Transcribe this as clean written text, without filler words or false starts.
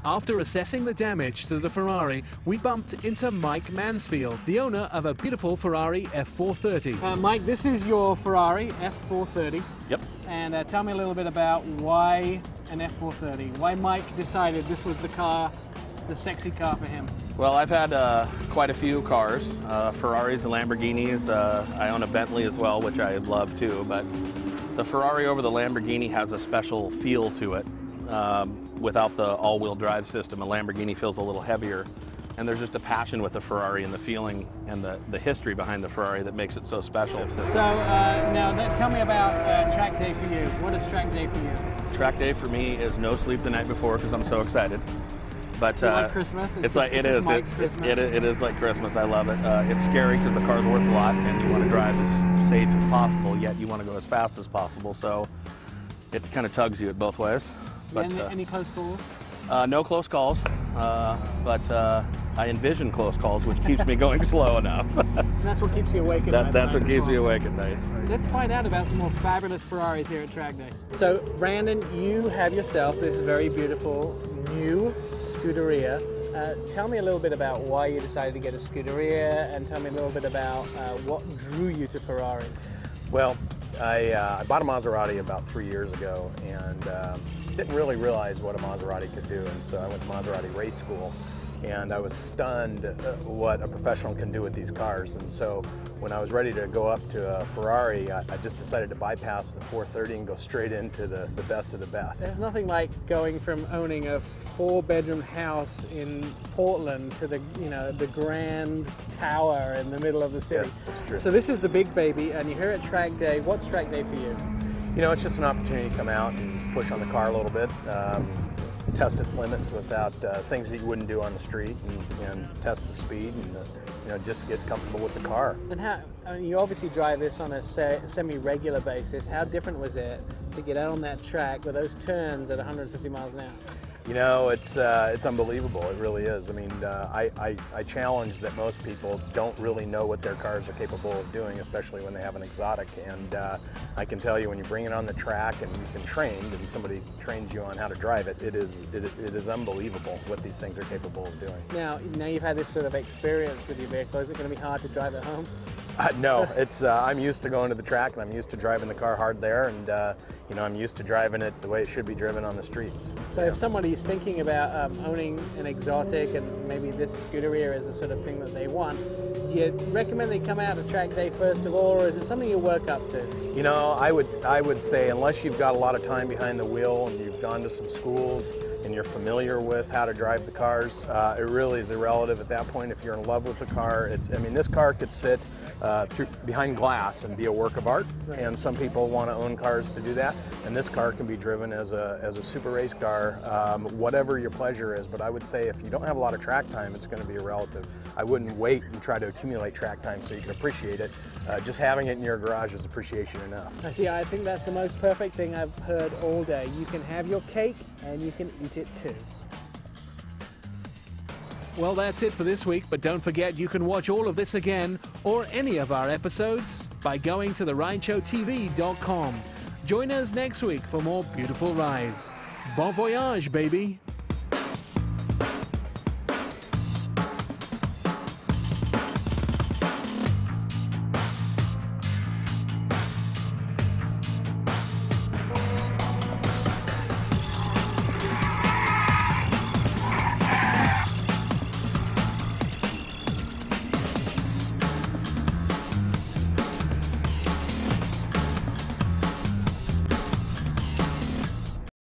After assessing the damage to the Ferrari, we bumped into Mike Mansfield, the owner of a beautiful Ferrari F430. Mike, this is your Ferrari F430. Yep. And tell me a little bit about why an F430. Why Mike decided this was the car, the sexy car for him. Well, I've had quite a few cars, Ferraris and Lamborghinis. I own a Bentley as well, which I love too, but the Ferrari over the Lamborghini has a special feel to it. Without the all-wheel drive system, a Lamborghini feels a little heavier, and there's just a passion with the Ferrari and the feeling and the history behind the Ferrari that makes it so special. So now tell me about track day for you. What is track day for you? Track day for me is no sleep the night before because I'm so excited. But like Christmas? It is like Christmas. I love it. It's scary because the car's worth a lot, and you want to drive as safe as possible, yet you want to go as fast as possible. So it kind of tugs you at both ways. But, any close calls? No close calls, but I envision close calls, which keeps me going slow enough. That's what keeps you awake at night. That's what keeps me awake at night. Let's find out about some more fabulous Ferraris here at Track Day. So, Brandon, you have yourself this very beautiful new Scuderia. Tell me a little bit about why you decided to get a Scuderia, and tell me a little bit about what drew you to Ferrari. Well, I bought a Maserati about 3 years ago, and didn't really realize what a Maserati could do, and so I went to Maserati race school, and I was stunned what a professional can do with these cars. And so when I was ready to go up to a Ferrari, I just decided to bypass the 430 and go straight into the best of the best. There's nothing like going from owning a 4-bedroom house in Portland to the grand tower in the middle of the city. Yes, that's true. So this is the big baby, and you're here at Track Day. What's Track Day for you? You know, it's just an opportunity to come out and push on the car a little bit, test its limits without things that you wouldn't do on the street, and test the speed, and just get comfortable with the car. And you obviously drive this on a semi-regular basis. How different was it to get out on that track with those turns at 150 miles an hour? You know, it's unbelievable. It really is. I mean, I challenge that most people don't really know what their cars are capable of doing, especially when they have an exotic. And I can tell you, when you bring it on the track and you've been trained, and somebody trains you on how to drive it, it is unbelievable what these things are capable of doing. Now you've had this sort of experience with your vehicle. Is it going to be hard to drive at home? No, I'm used to going to the track, and I'm used to driving the car hard there, and I'm used to driving it the way it should be driven on the streets. So if somebody's thinking about owning an exotic, and maybe this Scuderia is the sort of thing that they want, do you recommend they come out to Track Day first of all, or is it something you work up to? You know, I would say, unless you've got a lot of time behind the wheel and you've gone to some schools and you're familiar with how to drive the cars, it really is irrelevant at that point. If you're in love with the car, this car could sit behind glass and be a work of art, right. And some people want to own cars to do that, and this car can be driven as a super race car, whatever your pleasure is. But I would say if you don't have a lot of track time, it's going to be relative. I wouldn't wait and try to accumulate track time so you can appreciate it. Just having it in your garage is appreciation enough. See, I think that's the most perfect thing I've heard all day. You can have your cake and you can eat it too. Well, that's it for this week, but don't forget you can watch all of this again or any of our episodes by going to therideshowtv.com. Join us next week for more beautiful rides. Bon voyage, baby!